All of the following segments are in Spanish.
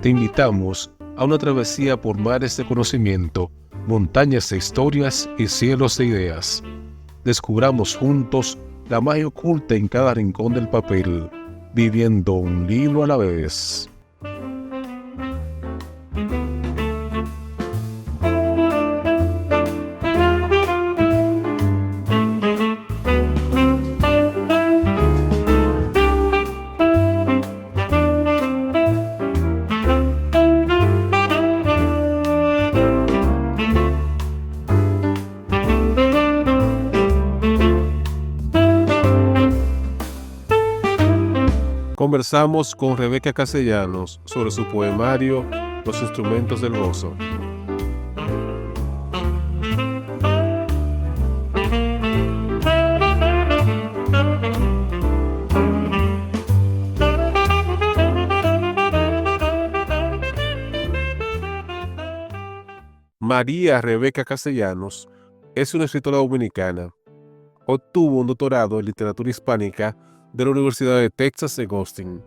Te invitamos a una travesía por mares de conocimiento, montañas de historias y cielos de ideas. Descubramos juntos la magia oculta en cada rincón del papel, viviendo un libro a la vez. Conversamos con Rebeca Castellanos sobre su poemario Los instrumentos del gozo. María Rebeca Castellanos es una escritora dominicana. Obtuvo un doctorado en literatura hispánica de la Universidad de Texas en Austin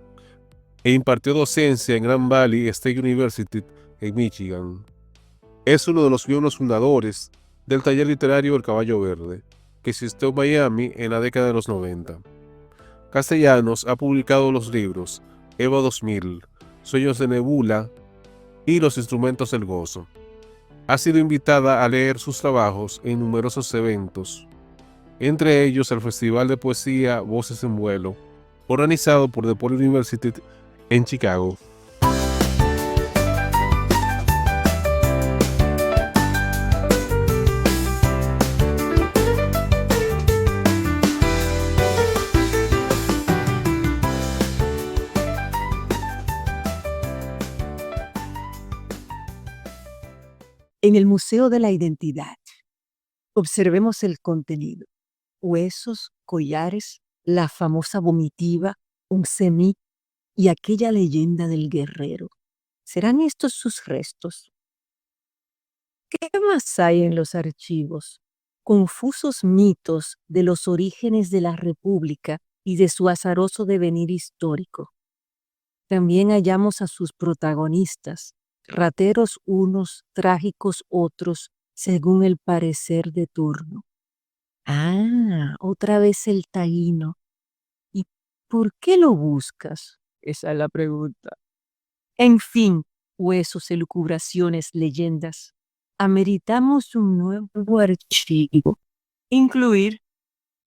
e impartió docencia en Grand Valley State University en Michigan. Es uno de los miembros fundadores del taller literario El Caballo Verde, que existió en Miami en la década de los 90. Castellanos ha publicado los libros Eva 2000, Sueños de Nebula y Los instrumentos del gozo. Ha sido invitada a leer sus trabajos en numerosos eventos, entre ellos el Festival de Poesía Voces en Vuelo, organizado por DePaul University en Chicago. En el Museo de la Identidad, observemos el contenido: huesos, collares, la famosa vomitiva, un cenit y aquella leyenda del guerrero. ¿Serán estos sus restos? ¿Qué más hay en los archivos? Confusos mitos de los orígenes de la República y de su azaroso devenir histórico. También hallamos a sus protagonistas, rateros unos, trágicos otros, según el parecer de turno. Ah, otra vez el taíno. ¿Y por qué lo buscas? Esa es la pregunta. En fin, huesos, elucubraciones, leyendas. Ameritamos un nuevo archivo. Incluir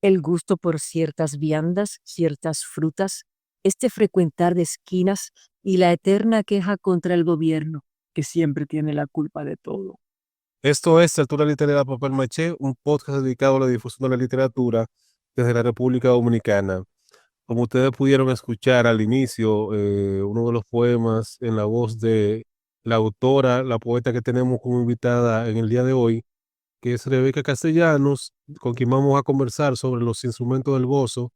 el gusto por ciertas viandas, ciertas frutas, este frecuentar de esquinas y la eterna queja contra el gobierno, que siempre tiene la culpa de todo. Esto es Altura Literaria Papel Maché, un podcast dedicado a la difusión de la literatura desde la República Dominicana. Como ustedes pudieron escuchar al inicio, uno de los poemas en la voz de la autora, la poeta que tenemos como invitada en el día de hoy, que es Rebeca Castellanos, con quien vamos a conversar sobre Los instrumentos del gozo,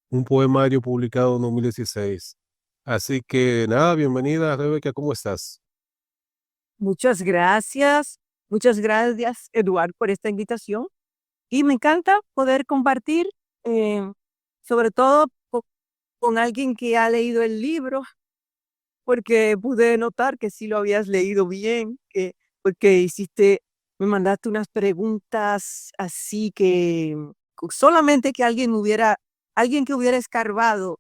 un poemario publicado en 2016. Así que nada, bienvenida Rebeca, ¿cómo estás? Muchas gracias, Eduard, por esta invitación. Y me encanta poder compartir, eh, sobre todo con alguien que ha leído el libro, porque pude notar que sí lo habías leído bien, porque me mandaste unas preguntas así que solamente que alguien que hubiera escarbado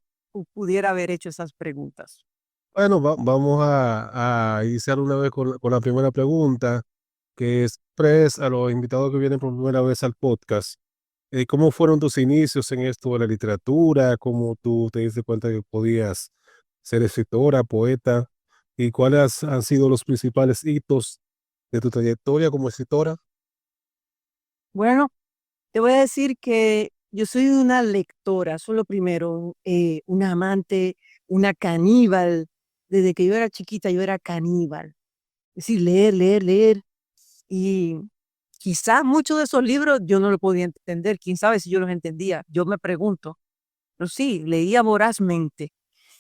pudiera haber hecho esas preguntas. Bueno, vamos a iniciar una vez con la primera pregunta, que es a los invitados que vienen por primera vez al podcast. ¿Cómo fueron tus inicios en esto de la literatura? ¿Cómo tú te diste cuenta que podías ser escritora, poeta? ¿Y cuáles han sido los principales hitos de tu trayectoria como escritora? Bueno, te voy a decir que yo soy una lectora, eso es lo primero, una amante, una caníbal. Desde que yo era chiquita, yo era caníbal. Es decir, leer, leer, leer. Y quizás muchos de esos libros yo no los podía entender. Quién sabe si yo los entendía. Yo me pregunto. Pero sí, leía vorazmente.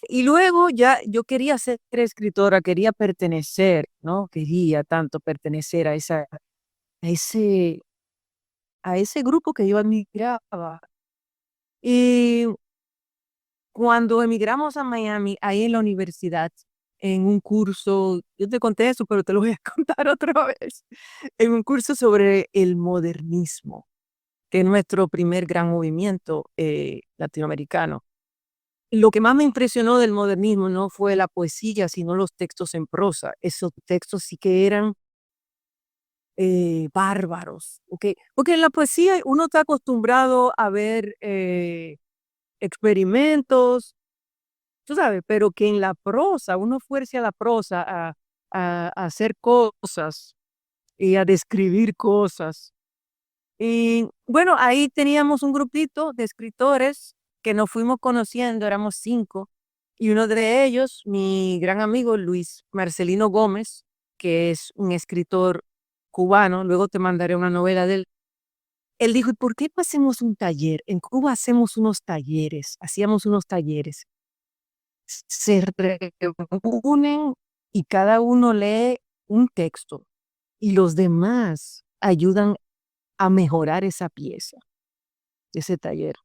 Y luego ya yo quería ser escritora, quería pertenecer, ¿no? Quería tanto pertenecer ese, a ese grupo que yo admiraba. Y cuando emigramos a Miami, ahí en la universidad, en un curso, yo te conté eso, pero te lo voy a contar otra vez, en un curso sobre el modernismo, que es nuestro primer gran movimiento latinoamericano. Lo que más me impresionó del modernismo no fue la poesía, sino los textos en prosa. Esos textos sí que eran bárbaros, ¿ok? Porque en la poesía uno está acostumbrado a ver experimentos, tú sabes, pero que en la prosa uno fuerce a la prosa a hacer cosas y a describir cosas. Y bueno, ahí teníamos un grupito de escritores que nos fuimos conociendo, éramos 5, y uno de ellos, mi gran amigo Luis Marcelino Gómez, que es un escritor cubano, luego te mandaré una novela de él. Él dijo, ¿y por qué no hacemos un taller? En Cuba hacemos unos talleres, hacíamos unos talleres. Se reúnen y cada uno lee un texto y los demás ayudan a mejorar esa pieza, ese taller,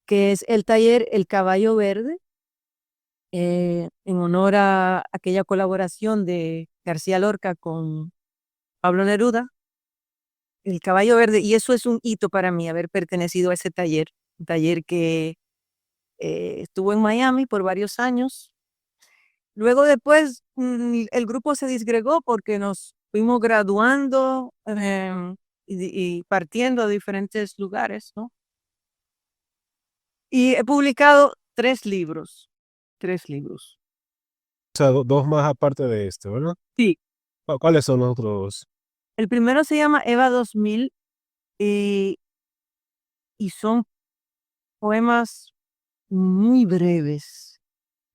que es el taller El Caballo Verde, en honor a aquella colaboración de García Lorca con Pablo Neruda, El Caballo Verde, y eso es un hito para mí, haber pertenecido a ese taller, un taller que estuvo en Miami por varios años. Luego después el grupo se disgregó porque nos fuimos graduando y partiendo a diferentes lugares, ¿no? Y he publicado 3 libros, 3 libros. O sea, dos más aparte de este, ¿verdad? Sí. ¿Cuáles son los otros? El primero se llama Eva 2000 y, y son poemas muy breves,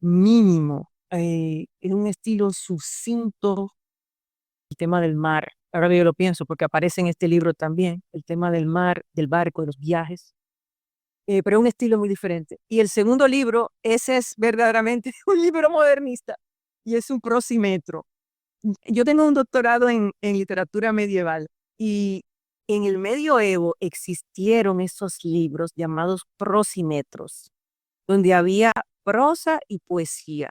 mínimo, en un estilo sucinto, el tema del mar. Ahora que yo lo pienso, porque aparece en este libro también, el tema del mar, del barco, de los viajes, pero es un estilo muy diferente. Y el segundo libro, ese es verdaderamente un libro modernista y es un prosímetro. Yo tengo un doctorado en literatura medieval y en el medioevo existieron esos libros llamados prosímetros, donde había prosa y poesía.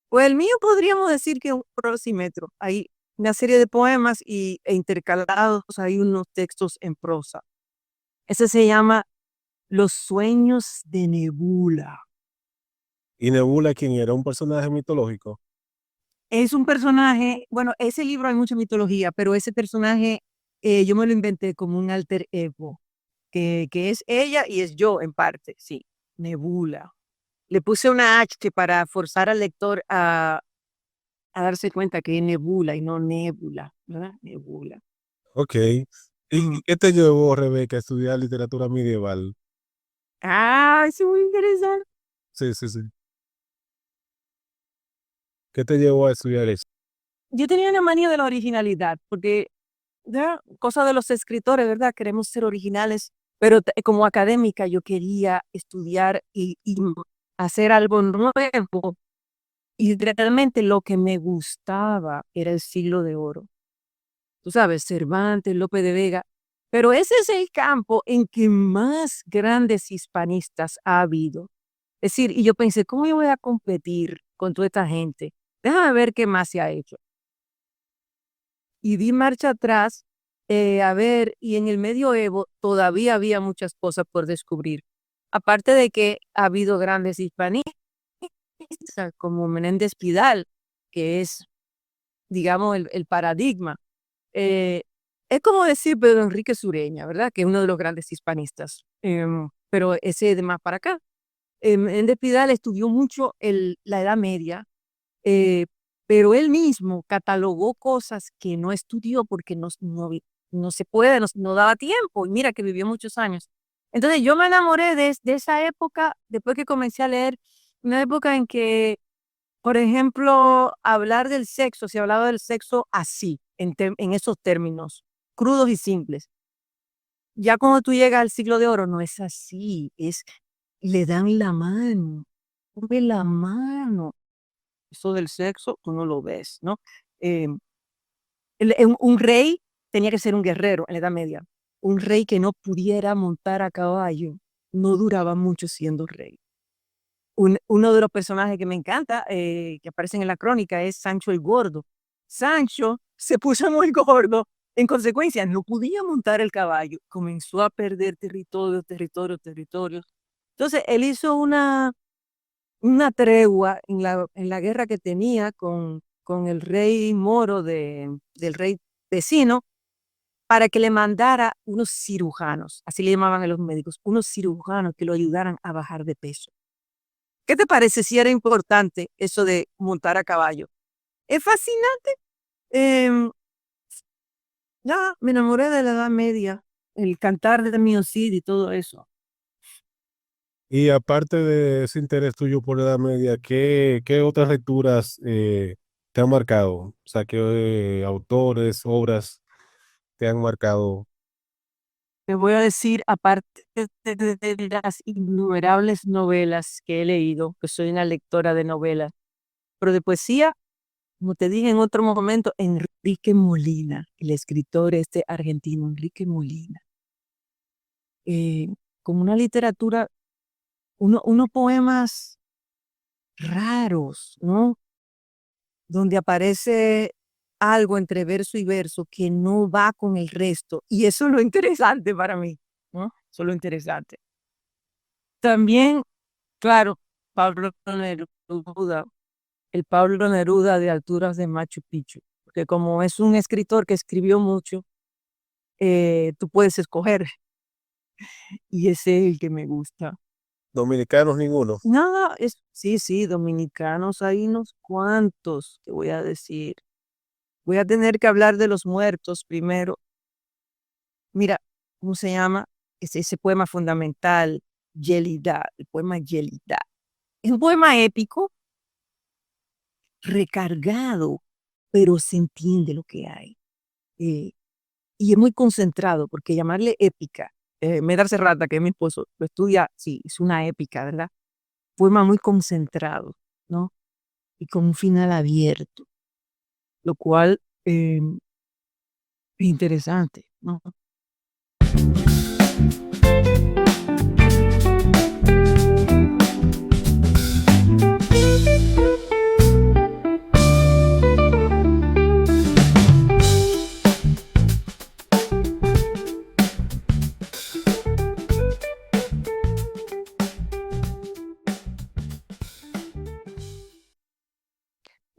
Pues el mío podríamos decir que es un prosímetro. Hay una serie de poemas e intercalados hay unos textos en prosa. Ese se llama Los sueños de Nebula. ¿Y Nebula quién era? ¿Un personaje mitológico? Es un personaje, bueno, ese libro hay mucha mitología, pero ese personaje yo me lo inventé como un alter ego, que es ella y es yo en parte, sí, Nebula. Le puse una H para forzar al lector a darse cuenta que es Nebula y no Nébula, ¿verdad? Nebula. Ok. ¿Y qué te llevó, Rebeca, a estudiar literatura medieval? Ah, eso es muy interesante. Sí, sí, sí. ¿Qué te llevó a estudiar eso? Yo tenía una manía de la originalidad, porque ya, cosa de los escritores, ¿verdad? Queremos ser originales, pero como académica yo quería estudiar y hacer algo nuevo. Y realmente lo que me gustaba era el siglo de oro. Tú sabes, Cervantes, Lope de Vega. Pero ese es el campo en que más grandes hispanistas ha habido. Es decir, y yo pensé, ¿cómo yo voy a competir con toda esta gente? Déjame ver qué más se ha hecho. Y di marcha atrás, a ver, y en el medioevo todavía había muchas cosas por descubrir. Aparte de que ha habido grandes hispanistas como Menéndez Pidal, que es, digamos, el paradigma. Eh, es como decir Pedro Enrique Sureña, ¿verdad? Que es uno de los grandes hispanistas. Pero ese de más para acá. Menéndez Pidal estudió mucho la Edad Media, eh, pero él mismo catalogó cosas que no estudió porque no se puede, no daba tiempo, y mira que vivió muchos años. Entonces yo me enamoré de esa época, después que comencé a leer, una época en que, por ejemplo, hablar del sexo, se hablaba del sexo así, en esos términos, crudos y simples. Ya cuando tú llegas al siglo de oro, no es así, le dan la mano, come la mano, eso del sexo, tú no lo ves, ¿no? Em, un rey tenía que ser un guerrero en la Edad Media. Un rey que no pudiera montar a caballo no duraba mucho siendo rey. Uno de los personajes que me encanta, que aparecen en la crónica, es Sancho el Gordo. Sancho se puso muy gordo, en consecuencia no podía montar el caballo, comenzó a perder territorios. Entonces él hizo una tregua en la guerra que tenía con el rey moro del rey vecino, para que le mandara unos cirujanos, así le llamaban a los médicos, unos cirujanos que lo ayudaran a bajar de peso. ¿Qué te parece si era importante eso de montar a caballo? Es fascinante. Em, ya, me enamoré de la Edad Media, el cantar de Mio Cid y todo eso. Y aparte de ese interés tuyo por la Edad Media, ¿qué otras lecturas te han marcado? O sea, ¿qué autores, obras te han marcado? Te voy a decir, aparte de las innumerables novelas que he leído, que soy una lectora de novelas, pero de poesía, como te dije en otro momento, Enrique Molina, el escritor este argentino, Enrique Molina, eh, con una literatura, unos poemas raros, ¿no? Donde aparece algo entre verso y verso que no va con el resto. Y eso es lo interesante para mí, ¿no? Eso es lo interesante. También, claro, Pablo Neruda, el Pablo Neruda de Alturas de Machu Picchu, porque como es un escritor que escribió mucho, tú puedes escoger, y ese es el que me gusta. Dominicanos, ninguno. Nada, sí, sí, dominicanos, hay unos cuantos, te voy a decir. Voy a tener que hablar de los muertos primero. Mira, ¿cómo se llama? Es ese poema fundamental, Yelida, el poema Yelida. Es un poema épico, recargado, pero se entiende lo que hay. Eh, y es muy concentrado, porque llamarle épica, Medar Serrata, que es mi esposo, lo estudia, sí, es una épica, ¿verdad? Poema muy concentrado, ¿no? Y con un final abierto, lo cual es interesante, ¿no?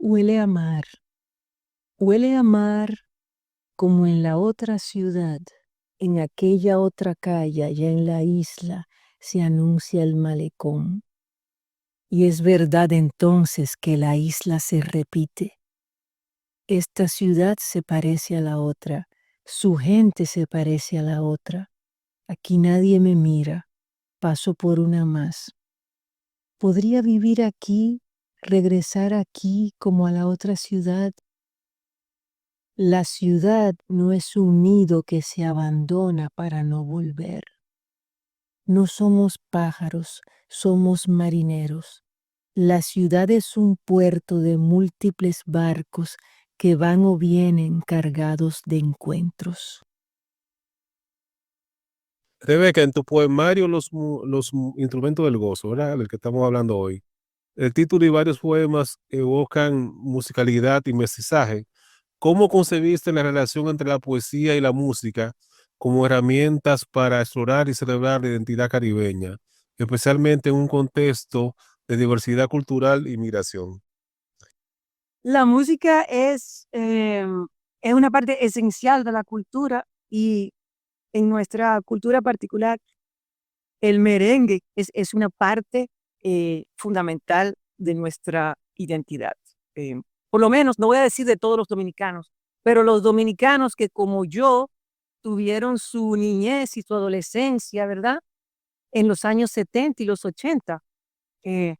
Huele a mar, huele a mar como en la otra ciudad, en aquella otra calle, allá en la isla, se anuncia el malecón. Y es verdad entonces que la isla se repite. Esta ciudad se parece a la otra, su gente se parece a la otra. Aquí nadie me mira, paso por una más. ¿Podría vivir aquí, regresar aquí como a la otra ciudad? La ciudad no es un nido que se abandona para no volver. No somos pájaros, somos marineros. La ciudad es un puerto de múltiples barcos que van o vienen cargados de encuentros. Rebeca, en tu poemario Instrumentos del Gozo, ¿verdad? Del que estamos hablando hoy. El título y varios poemas evocan musicalidad y mestizaje. ¿Cómo concebiste la relación entre la poesía y la música como herramientas para explorar y celebrar la identidad caribeña, especialmente en un contexto de diversidad cultural y migración? La música es una parte esencial de la cultura, y en nuestra cultura particular, el merengue es una parte fundamental de nuestra identidad. Por lo menos, no voy a decir de todos los dominicanos, pero los dominicanos que como yo tuvieron su niñez y su adolescencia, ¿verdad? En los años 70 y los 80. Eh,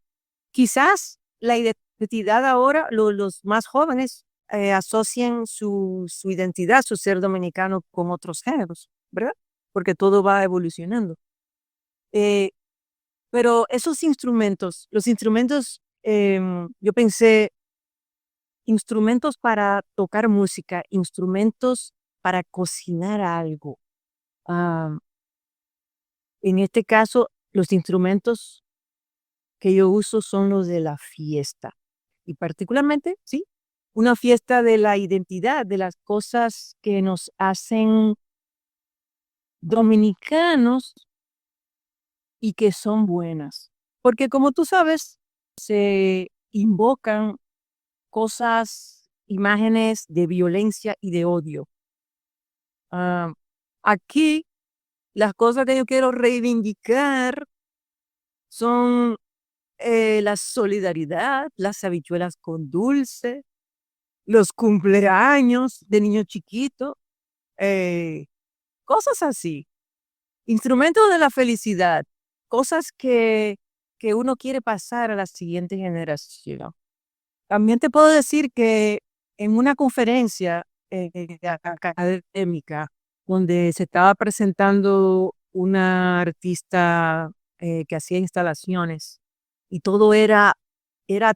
Quizás la identidad ahora, los más jóvenes asocian su identidad, su ser dominicano con otros géneros, ¿verdad? Porque todo va evolucionando. Eh, pero esos instrumentos, los instrumentos, yo pensé, instrumentos para tocar música, instrumentos para cocinar algo. Ah, en este caso, los instrumentos que yo uso son los de la fiesta. Y particularmente, sí, una fiesta de la identidad, de las cosas que nos hacen dominicanos y que son buenas. Porque como tú sabes, se invocan cosas, imágenes de violencia y de odio. Ah, aquí, las cosas que yo quiero reivindicar son la solidaridad, las habichuelas con dulce, los cumpleaños de niños chiquitos, eh, cosas así. Instrumentos de la felicidad, cosas que uno quiere pasar a la siguiente generación. También te puedo decir que en una conferencia académica donde se estaba presentando una artista que hacía instalaciones y todo era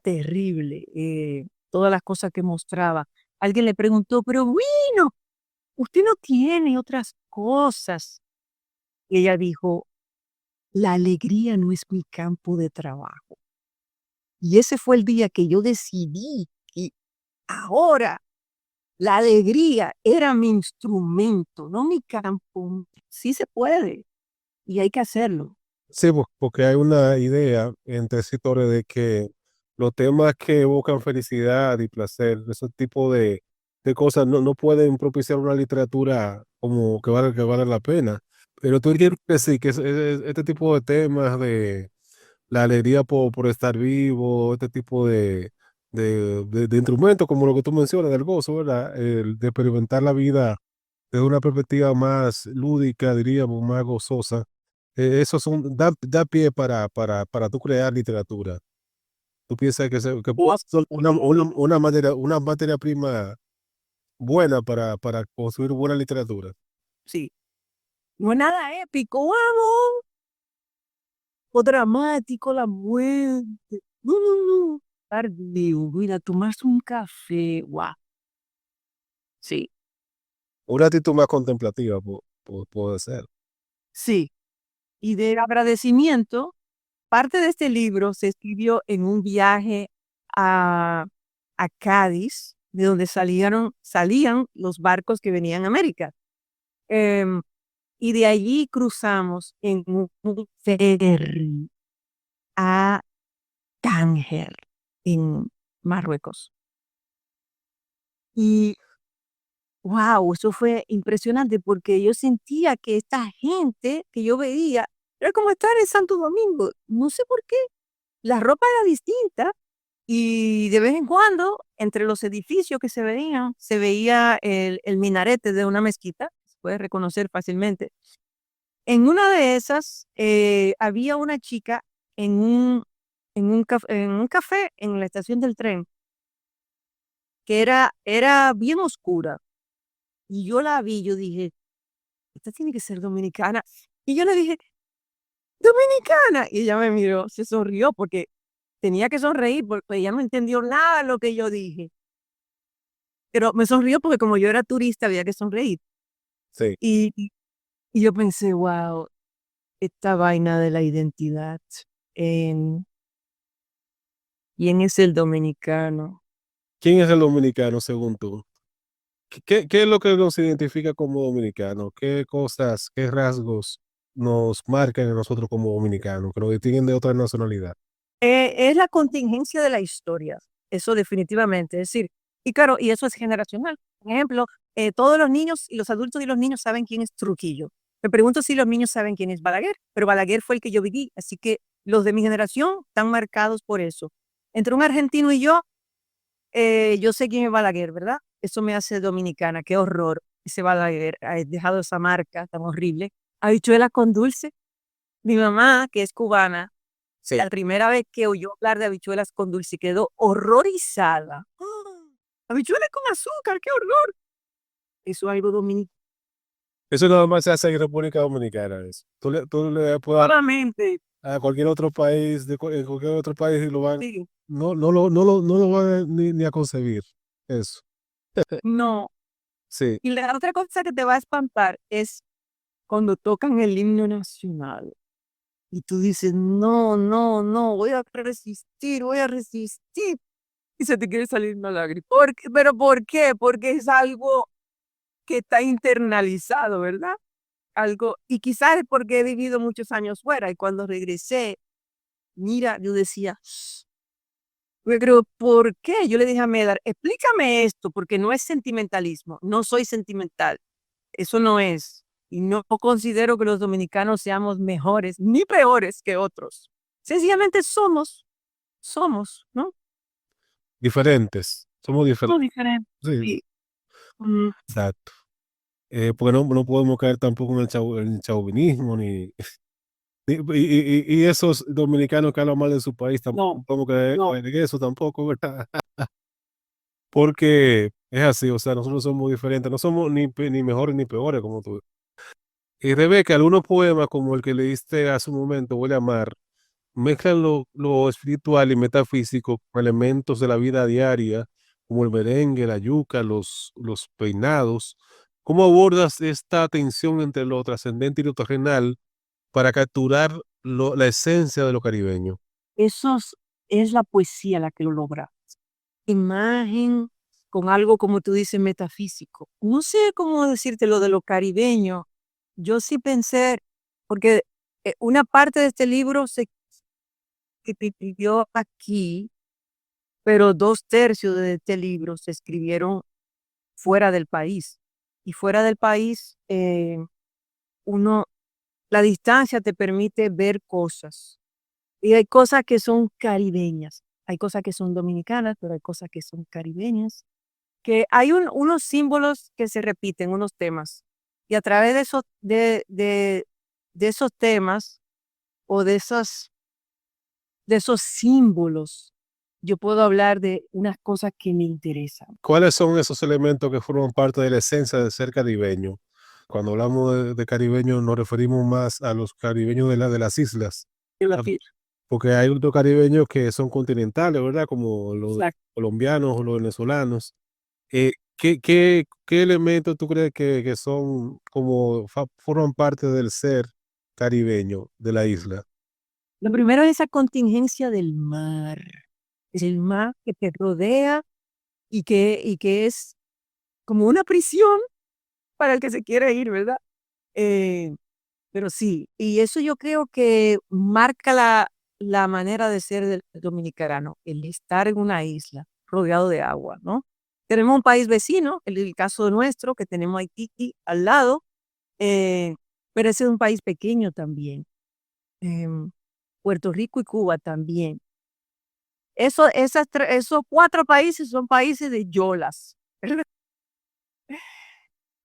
terrible, todas las cosas que mostraba. Alguien le preguntó, pero bueno, usted no tiene otras cosas. Y ella dijo, la alegría no es mi campo de trabajo. Y ese fue el día que yo decidí que ahora la alegría era mi instrumento, no mi campo. Sí se puede y hay que hacerlo. Sí, porque hay una idea entre escritores de que los temas que evocan felicidad y placer, ese tipo de cosas, no pueden propiciar una literatura como que vale la pena. Pero tú entiendes que sí, que este tipo de temas de la alegría por estar vivo, este tipo de instrumentos, como lo que tú mencionas, del gozo, ¿verdad? El de experimentar la vida desde una perspectiva más lúdica, diríamos, más gozosa. Eso da pie para tú crear literatura. Tú piensas que puede ser una materia prima buena para construir buena literatura. Sí, no es nada épico, vamos, o dramático, la muerte. No, no, no. Estar vivo, mira, tomarse un café, guau. Sí, Una actitud más contemplativa puede ser. sí. Y de agradecimiento, parte de este libro se escribió en un viaje a, a Cádiz, de donde salían los barcos que venían a América. Em, y de allí cruzamos en un ferry a Tánger, en Marruecos. Y wow, eso fue impresionante porque yo sentía que esta gente que yo veía era como estar en Santo Domingo. No sé por qué. La ropa era distinta y de vez en cuando, entre los edificios que se veían, se veía el minarete de una mezquita, se puede reconocer fácilmente. En una de esas había una chica en en un café en la estación del tren que era bien oscura. Y yo la vi, yo dije, esta tiene que ser dominicana. Y yo le dije, dominicana. Y ella me miró, se sonrió porque tenía que sonreír porque ella no entendió nada de lo que yo dije. Pero me sonrió porque como yo era turista había que sonreír. Sí. Y, y yo pensé, wow, esta vaina de la identidad. En, ¿Quién es el dominicano? ¿Quién es el dominicano según tú? ¿Qué es lo que nos identifica como dominicanos? ¿Qué cosas, qué rasgos nos marcan a nosotros como dominicanos, que nos distinguen de otra nacionalidad? Es la contingencia de la historia, eso definitivamente. Es decir, y claro, y eso es generacional. Por ejemplo, todos los niños y los adultos y los niños saben quién es Trujillo. Me pregunto si los niños saben quién es Balaguer, pero Balaguer fue el que yo viví, así que los de mi generación están marcados por eso. Entre un argentino y yo sé quién es Balaguer, ¿verdad? Eso me hace dominicana, qué horror ese Balaguer, ha dejado esa marca tan horrible. Habichuela con dulce. Mi mamá, que es cubana, Sí. la primera vez que oyó hablar de habichuelas con dulce quedó horrorizada. ¡Ah! Habichuelas con azúcar, qué horror. Eso es algo dominicano. Eso nada más se hace en República Dominicana. Eso. Tú le puedes dar Solamente, a cualquier otro país, en cualquier otro país y lo van, sí, no lo van ni a concebir. Eso. no. Sí. Y la otra cosa que te va a espantar es cuando tocan el himno nacional. y tú dices, no, no, no, voy a resistir, y se te quiere salir una lágrima. ¿Pero por qué? Porque es algo que está internalizado, ¿verdad? Algo, y quizás es porque he vivido muchos años fuera y cuando regresé, mira, yo decía, pero ¿por qué? Yo le dije a Medar, explícame esto, porque no es sentimentalismo, no soy sentimental, eso no es. Y no considero que los dominicanos seamos mejores ni peores que otros. Sencillamente somos, ¿no? Diferentes. Somos diferentes. Somos diferentes. Sí, Sí. Mm, exacto. Porque no podemos caer tampoco en el chauvinismo, y esos dominicanos que hablan mal de su país, tampoco no, podemos caer no. en eso tampoco, ¿verdad? Porque es así, o sea, nosotros somos diferentes, no somos ni mejores ni peores como tú. Y Rebeca, algunos poemas como el que leíste hace un momento, Huele a Mar, mezclan lo espiritual y metafísico con elementos de la vida diaria, como el merengue, la yuca, los peinados. ¿Cómo abordas esta tensión entre lo trascendente y lo terrenal para capturar la esencia de lo caribeño? Eso es la poesía la que lo logra. Imagen con algo, como tú dices, metafísico. No sé cómo decirte lo de lo caribeño. Yo sí pensé, porque una parte de este libro se escribió aquí, pero 2/3 de este libro se escribieron fuera del país. Y fuera del país, uno, la distancia te permite ver cosas. Y hay cosas que son caribeñas. Hay cosas que son dominicanas, pero hay cosas que son caribeñas. Que hay unos símbolos que se repiten, unos temas. Y a través de esos temas o de esos símbolos, yo puedo hablar de unas cosas que me interesan. ¿Cuáles son esos elementos que forman parte de la esencia de ser caribeño? Cuando hablamos de caribeño nos referimos más a los caribeños de las islas, En la ah, piel. porque hay otros caribeños que son continentales, ¿verdad? Como los Exacto. colombianos o los venezolanos. ¿Qué elementos tú crees que son como forman parte del ser caribeño de la isla? Lo primero es esa contingencia del mar. Es el mar que te rodea y que es como una prisión para el que se quiere ir, ¿verdad? Eh, pero sí, y eso yo creo que marca la manera de ser del dominicano, el estar en una isla rodeado de agua, ¿no? Tenemos un país vecino, el caso nuestro, que tenemos Haití al lado, eh, pero ese es un país pequeño también. em, Puerto Rico y Cuba también. Esos 4 países son países de yolas.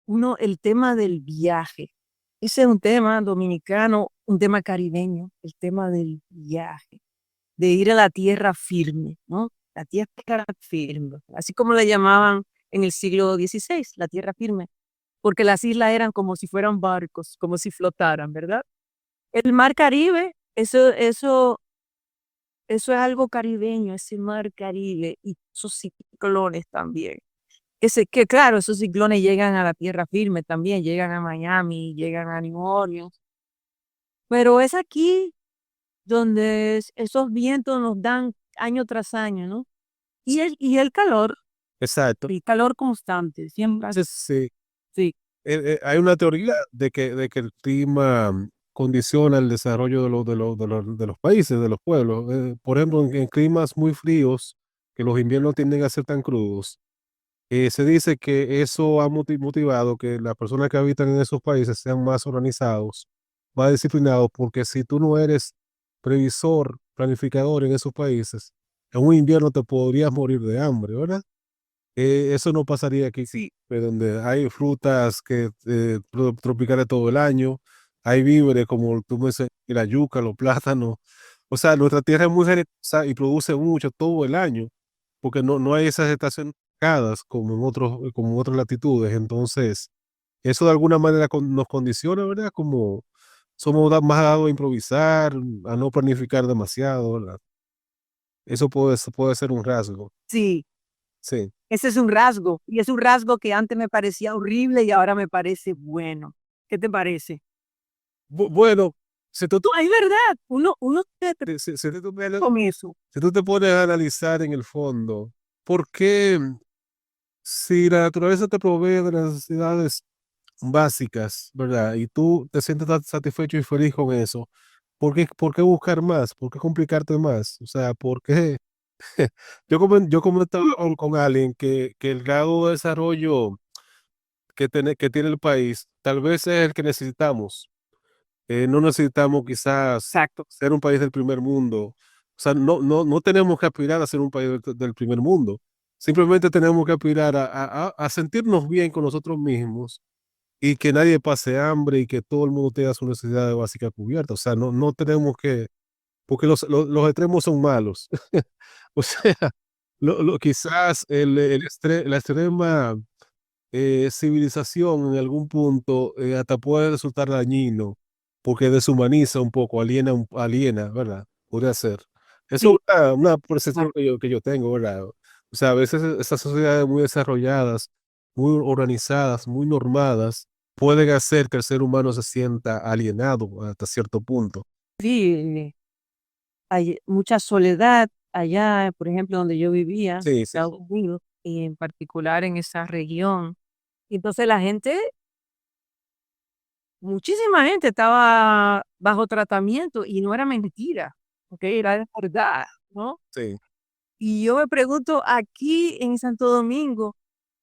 Uno, el tema del viaje. Ese es un tema dominicano, un tema caribeño, el tema del viaje, de ir a la tierra firme, ¿no? La tierra firme, así como le llamaban en el siglo XVI, la tierra firme, porque las islas eran como si fueran barcos, como si flotaran, ¿verdad? El mar Caribe, eso es algo caribeño, ese mar Caribe y esos ciclones también. Que claro, esos ciclones llegan a la tierra firme también, llegan a Miami, llegan a New Orleans, pero es aquí donde esos vientos nos dan año tras año, ¿no? Exacto. El calor constante, siempre Entonces, sí, sí, hay una teoría de que el clima condiciona el desarrollo de los países, de los pueblos. Por ejemplo, en climas muy fríos, que los inviernos tienden a ser tan crudos, se dice que eso ha motivado que las personas que habitan en esos países sean más organizados, más disciplinados, porque si tú no eres previsor, planificador en esos países, en un invierno te podrías morir de hambre, ¿verdad? Eso no pasaría aquí, sí, donde hay frutas tropicales todo el año, hay víveres como tú me dices, la yuca, los plátanos. O sea, nuestra tierra es muy generosa y produce mucho todo el año, porque no hay esas estaciones marcadas como en otras latitudes. Entonces, eso de alguna manera nos condiciona, ¿verdad? Como somos más dados a improvisar, a no planificar demasiado, ¿verdad? Eso puede ser un rasgo. sí, Sí. ese es un rasgo, y es un rasgo que antes me parecía horrible y ahora me parece bueno. ¿Qué te parece? Bueno. Si tú, No, es verdad, uno se si, si tú te con eso. si tú te pones a analizar en el fondo, ¿por qué si la naturaleza te provee de las necesidades básicas, ¿verdad? Y tú te sientes satisfecho y feliz con eso, por qué buscar más? ¿Por qué complicarte más? O sea, ¿por qué? Yo comentaba con alguien que el grado de desarrollo que tiene el país tal vez es el que necesitamos. No necesitamos quizás Exacto. ser un país del primer mundo. O sea, no tenemos que aspirar a ser un país del primer mundo. Simplemente tenemos que aspirar a sentirnos bien con nosotros mismos y que nadie pase hambre y que todo el mundo tenga su necesidad básica cubierta. O sea, no tenemos que, porque los extremos son malos. O sea, quizás la extrema civilización en algún punto hasta puede resultar dañino porque deshumaniza un poco, aliena, ¿verdad? Podría ser. Eso Sí, es una percepción que yo tengo, ¿verdad? O sea, a veces esas sociedades muy desarrolladas, muy organizadas, muy normadas, pueden hacer que el ser humano se sienta alienado hasta cierto punto. sí, hay mucha soledad allá, por ejemplo, donde yo vivía, Sí, sí. Estados Unidos, y en particular en esa región. Y entonces la gente, muchísima gente estaba bajo tratamiento y no era mentira, ¿ok? Era de verdad, ¿no? Sí. Y yo me pregunto, aquí en Santo Domingo,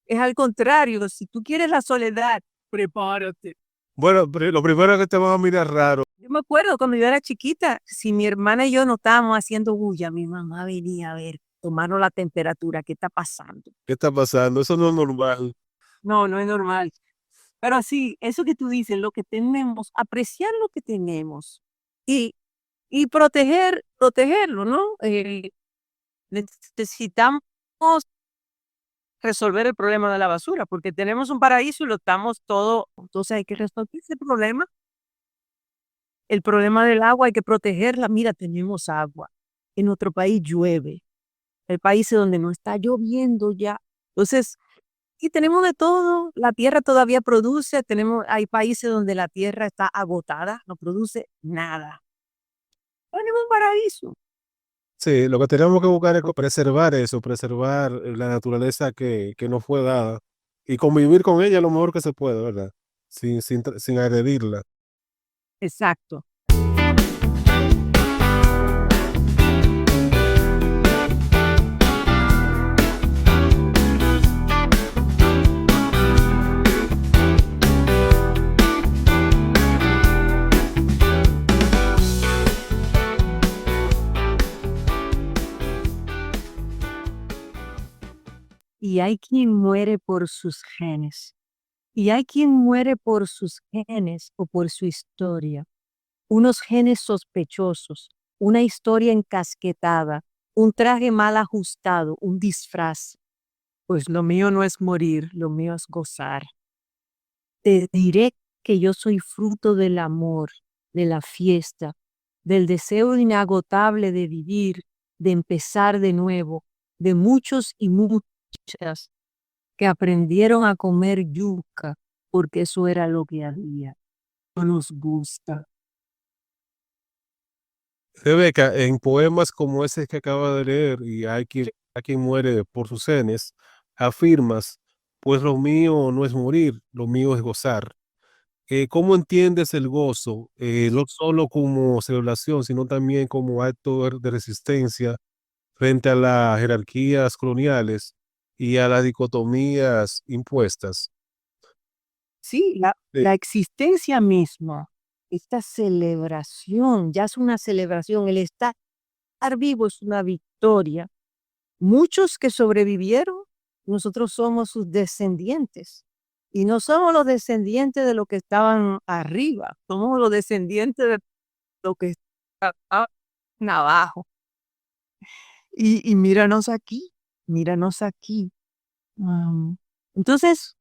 es al contrario, si tú quieres la soledad, prepárate. Bueno, lo primero que te van a mirar raro. Yo me acuerdo cuando yo era chiquita, si mi hermana y yo no estábamos haciendo bulla, mi mamá venía a ver, tomarnos la temperatura, ¿qué está pasando? ¿Qué está pasando? Eso no es normal. No, no es normal. Pero sí, eso que tú dices, lo que tenemos, apreciar lo que tenemos y, y protegerlo, ¿no? Necesitamos resolver el problema de la basura, porque tenemos un paraíso y lo estamos todo, entonces hay que resolver ese problema. El problema del agua hay que protegerla. Mira, tenemos agua. En otro país llueve. Hay países donde no está lloviendo ya. Entonces, y tenemos de todo. La tierra todavía produce. Hay países donde la tierra está agotada, no produce nada. Tenemos un paraíso. Sí, lo que tenemos que buscar es preservar eso, preservar la naturaleza que nos fue dada y convivir con ella lo mejor que se puede, ¿verdad? Sin agredirla. Exacto. Y hay quien muere por sus genes. Y hay quien muere por sus genes o por su historia. Unos genes sospechosos, una historia encasquetada, un traje mal ajustado, un disfraz. Pues lo mío no es morir, lo mío es gozar. Te diré que yo soy fruto del amor, de la fiesta, del deseo inagotable de vivir, de empezar de nuevo, de muchos y muchas que aprendieron a comer yuca porque eso era lo que había. No nos gusta. Rebeca, en poemas como ese que acaba de leer y hay quien muere por sus genes, afirmas, pues lo mío no es morir, lo mío es gozar. ¿Cómo entiendes el gozo? No solo como celebración, sino también como acto de resistencia frente a las jerarquías coloniales y a las dicotomías impuestas. Sí, la, Sí. la existencia misma, esta celebración, ya es una celebración, el estar vivo es una victoria. Muchos que sobrevivieron, nosotros somos sus descendientes. Y no somos los descendientes de los que estaban arriba, somos los descendientes de los que estaban abajo. Y míranos aquí, míranos aquí. Entonces,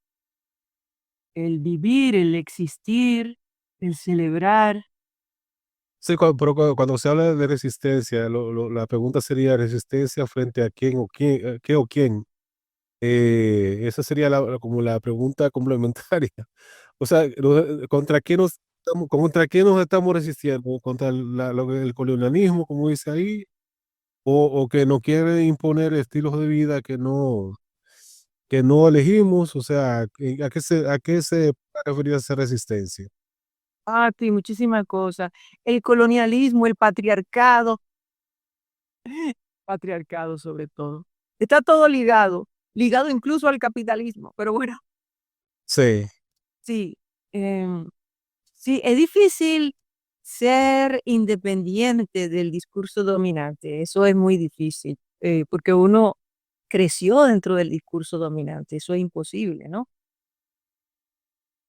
el vivir, el existir, el celebrar. Sí, pero cuando se habla de resistencia, la pregunta sería resistencia frente a quién o quién, qué o quién. Esa sería como la pregunta complementaria. O sea, ¿contra quién nos ¿Contra qué nos estamos resistiendo? ¿Contra el colonialismo, como dice ahí? O que nos quiere imponer estilos de vida que no elegimos? O sea, a qué se refería esa resistencia? Ah, sí, muchísimas cosas. El colonialismo, el patriarcado sobre todo. Está todo ligado, ligado incluso al capitalismo. Pero bueno, Sí. sí, em, sí, es difícil ser independiente del discurso dominante. Eso es muy difícil, porque uno creció dentro del discurso dominante. Eso es imposible, ¿no?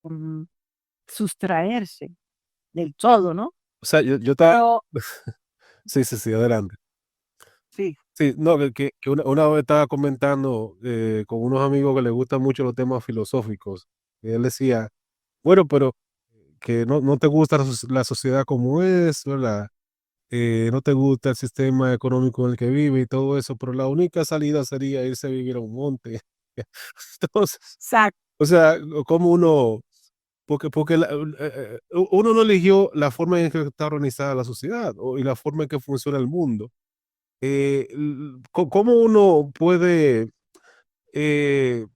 Mm, Sustraerse del todo, ¿no? O sea, yo estaba... Pero Sí, sí, sí, adelante. sí, Sí, no, que una vez estaba comentando con unos amigos que les gustan mucho los temas filosóficos. Y él decía, bueno, pero que no te gusta la sociedad como es, ¿verdad? No te gusta el sistema económico en el que vive y todo eso, pero la única salida sería irse a vivir a un monte. Entonces, exacto, o sea, como uno, porque uno no eligió la forma en que está organizada la sociedad y la forma en que funciona el mundo. ¿Cómo uno puede,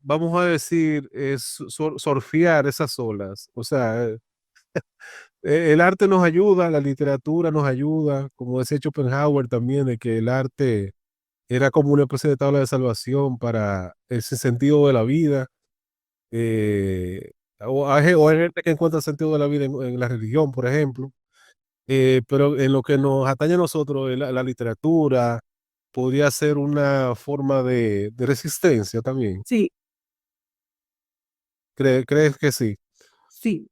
vamos a decir, surfear esas olas? O sea, el arte nos ayuda, la literatura nos ayuda, como decía Schopenhauer también, de que el arte era como una especie de tabla de salvación para ese sentido de la vida. O hay gente que encuentra sentido de la vida en la religión, por ejemplo. Pero en lo que nos atañe a nosotros, la literatura podría ser una forma de resistencia también. sí, ¿Crees que sí? sí.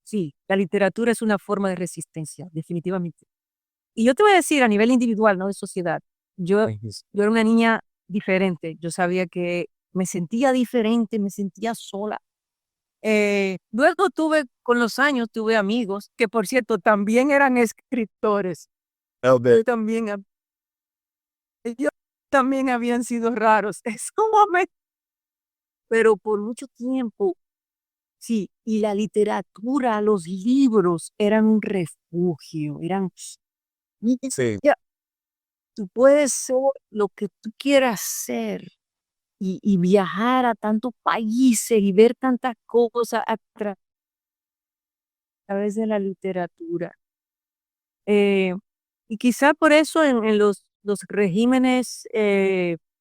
Sí, la literatura es una forma de resistencia, definitivamente. Y yo te voy a decir a nivel individual, no de sociedad. Yo, Ujú. yo era una niña diferente. Yo sabía que me sentía diferente, me sentía sola. Luego con los años, tuve amigos que, por cierto, también eran escritores. De- Ellos también, ellos también habían sido raros en su momento, pero por mucho tiempo, sí. Y la literatura, los libros eran un refugio, Sí, ya, tú puedes ser lo que tú quieras ser y viajar a tantos países y ver tantas cosas través de la literatura. Eh, y quizá por eso en los regímenes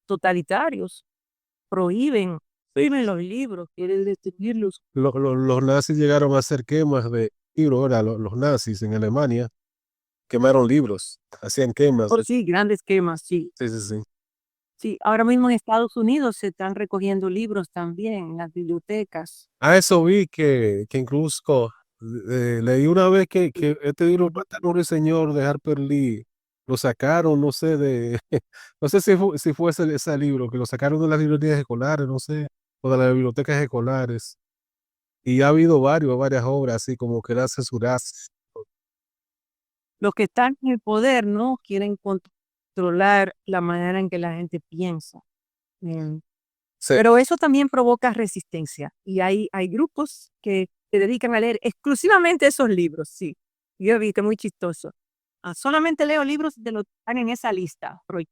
totalitarios prohíben los libros, quieren destruirlos. los nazis llegaron a hacer quemas de libros, ahora los nazis en Alemania quemaron libros, hacían quemas. Oh, sí, grandes quemas, sí. Sí, sí, sí. Sí, ahora mismo en Estados Unidos se están recogiendo libros también en las bibliotecas. A eso vi que incluso leí una vez que este libro, Plátano Señor de Harper Lee, lo sacaron, no sé, no sé si fue ese libro, que lo sacaron de las librerías escolares, no sé, o de las bibliotecas escolares. Y ha habido varias obras así como que las censuradas. Los que están en el poder, ¿no? Quieren controlar la manera en que la gente piensa. Em, Sí. Pero eso también provoca resistencia y hay grupos que se dedican a leer exclusivamente esos libros, sí. Yo he visto, muy chistoso. Solamente leo libros de los que están en esa lista, Roy.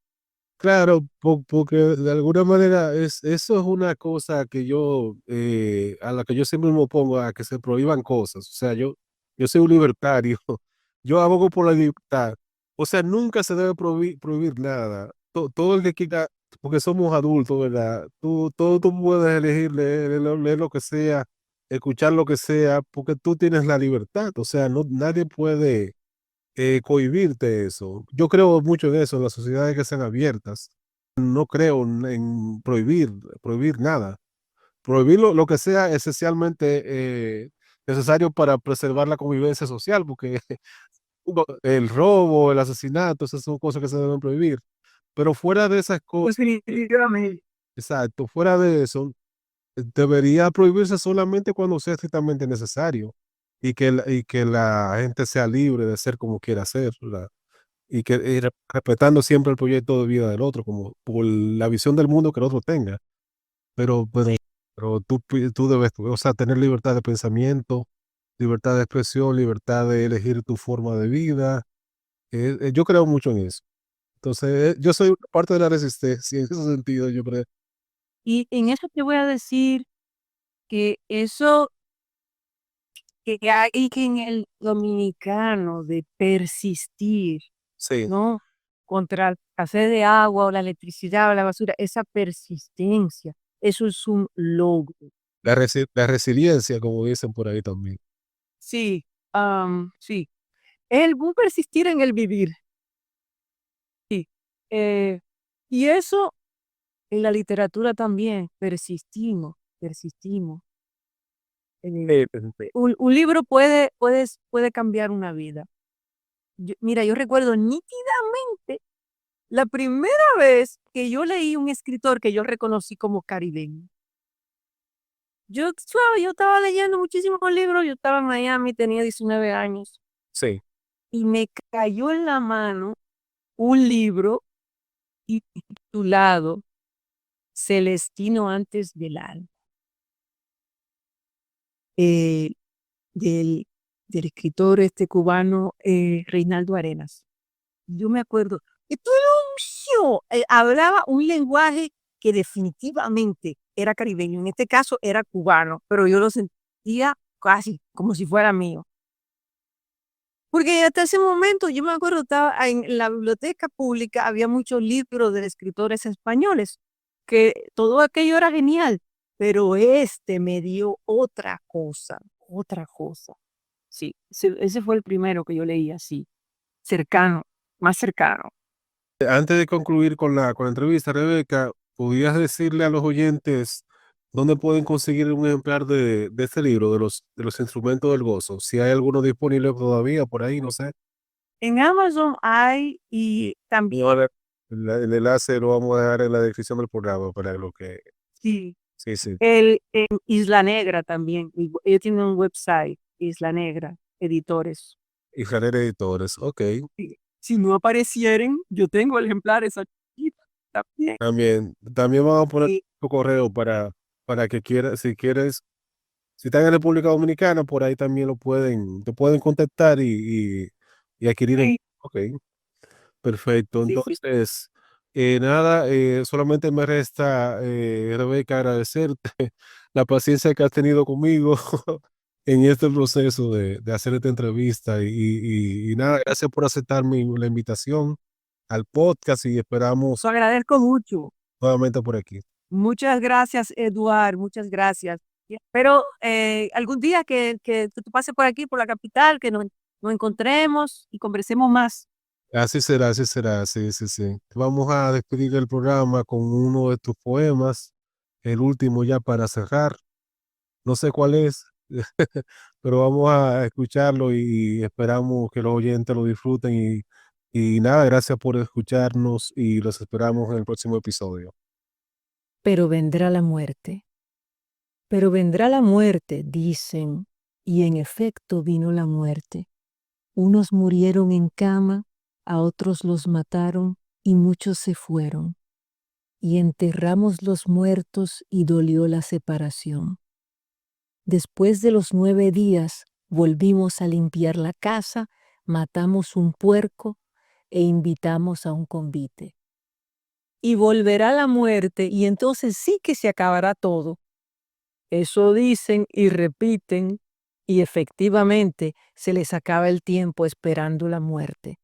Claro, porque de alguna manera eso es una cosa que a la que yo siempre me opongo, a que se prohíban cosas. O sea, yo soy un libertario, yo abogo por la libertad. O sea, nunca se debe prohibir nada. Todo el que quiera, porque somos adultos, ¿verdad? Tú puedes elegir leer lo que sea, escuchar lo que sea, porque tú tienes la libertad. O sea, nadie puede cohibirte eso. Yo creo mucho en eso, en las sociedades que sean abiertas. No creo en prohibir nada. Prohibir lo que sea esencialmente necesario para preservar la convivencia social, porque el robo, el asesinato, esas son cosas que se deben prohibir. Pero fuera de esas cosas, Definitivamente. exacto, fuera de eso, debería prohibirse solamente cuando sea estrictamente necesario y que la gente sea libre de ser como quiera ser, ¿verdad? Respetando siempre el proyecto de vida del otro, como por la visión del mundo que el otro tenga. Pero, pero, pero tú debes, o sea, tener libertad de pensamiento, libertad de expresión, libertad de elegir tu forma de vida. Yo creo mucho en eso. Entonces, yo soy parte de la resistencia en ese sentido, yo creo. Y en eso te voy a decir que eso que hay que en el dominicano de persistir, Sí, ¿no? Contra la escasez de agua o la electricidad o la basura, esa persistencia, eso es un logro. la resiliencia, como dicen por ahí también. Sí, sí. El persistir en el vivir, sí. Eh, y eso en la literatura también, persistimos, persistimos. Un libro puede cambiar una vida. Mira, yo recuerdo nítidamente la primera vez que yo leí un escritor que yo reconocí como caribeño. Yo estaba leyendo muchísimos libros, yo estaba en Miami, tenía 19 años, Sí. y me cayó en la mano un libro titulado Celestino antes del alba, eh, del, del escritor este cubano Reinaldo Arenas. Yo me acuerdo, esto era hablaba un lenguaje que definitivamente era caribeño, en este caso era cubano, pero yo lo sentía casi como si fuera mío. Porque hasta ese momento, yo me acuerdo, estaba en la biblioteca pública, había muchos libros de escritores españoles, que todo aquello era genial, pero este me dio otra cosa, otra cosa. Sí, ese fue el primero que yo leí así, cercano, más cercano. Antes de concluir con la entrevista, Rebeca, ¿podrías decirle a los oyentes dónde pueden conseguir un ejemplar de este libro, de los instrumentos del gozo? Si hay alguno disponible todavía por ahí, no sé. En Amazon hay y también, El enlace lo vamos a dejar en la descripción del programa para lo que... sí, Sí, sí. en Isla Negra también. Ellos tienen un website, Isla Negra, editores. Y Janer Editores, ok. Sí. Si no aparecieren, yo tengo ejemplares aquí también. También vamos a poner Y, tu correo para que quieras, si quieres, si están en República Dominicana, por ahí también te pueden contactar y adquirir. sí, Ok, perfecto. sí, sí. Entonces, nada, solamente me resta, Rebeca, agradecerte la paciencia que has tenido conmigo en este proceso de hacer esta entrevista y nada, gracias por aceptar la invitación al podcast y esperamos Lo agradezco mucho. nuevamente por aquí. Muchas gracias, Eduard, muchas gracias. Y espero algún día que tú pases por aquí, por la capital, que nos encontremos y conversemos más. Así será, sí, sí, sí. Vamos a despedir el programa con uno de tus poemas, el último ya para cerrar. No sé cuál es, pero vamos a escucharlo y esperamos que los oyentes lo disfruten y nada, gracias por escucharnos y los esperamos en el próximo episodio. Pero vendrá la muerte. Pero vendrá la muerte, dicen, y en efecto vino la muerte. Unos murieron en cama, a otros los mataron, y muchos se fueron. Y enterramos los muertos y dolió la separación. Después de los 9 días, volvimos a limpiar la casa, matamos un puerco e invitamos a un convite. Y volverá la muerte, y entonces sí que se acabará todo. Eso dicen y repiten, y efectivamente se les acaba el tiempo esperando la muerte.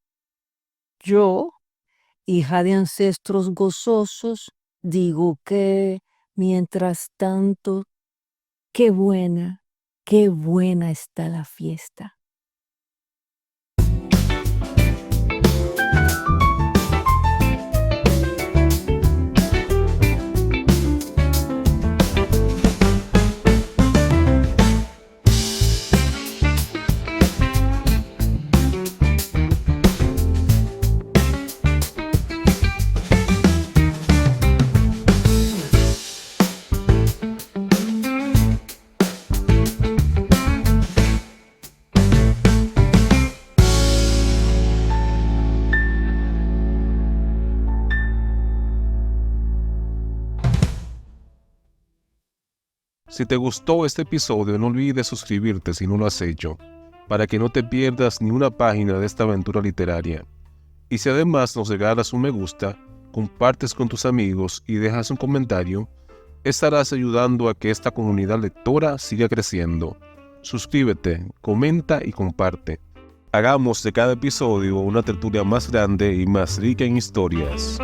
Yo, hija de ancestros gozosos, digo que, mientras tanto, qué buena está la fiesta. Si te gustó este episodio, no olvides suscribirte si no lo has hecho, para que no te pierdas ni una página de esta aventura literaria. Y si además nos regalas un me gusta, compartes con tus amigos y dejas un comentario, estarás ayudando a que esta comunidad lectora siga creciendo. Suscríbete, comenta y comparte. Hagamos de cada episodio una tertulia más grande y más rica en historias.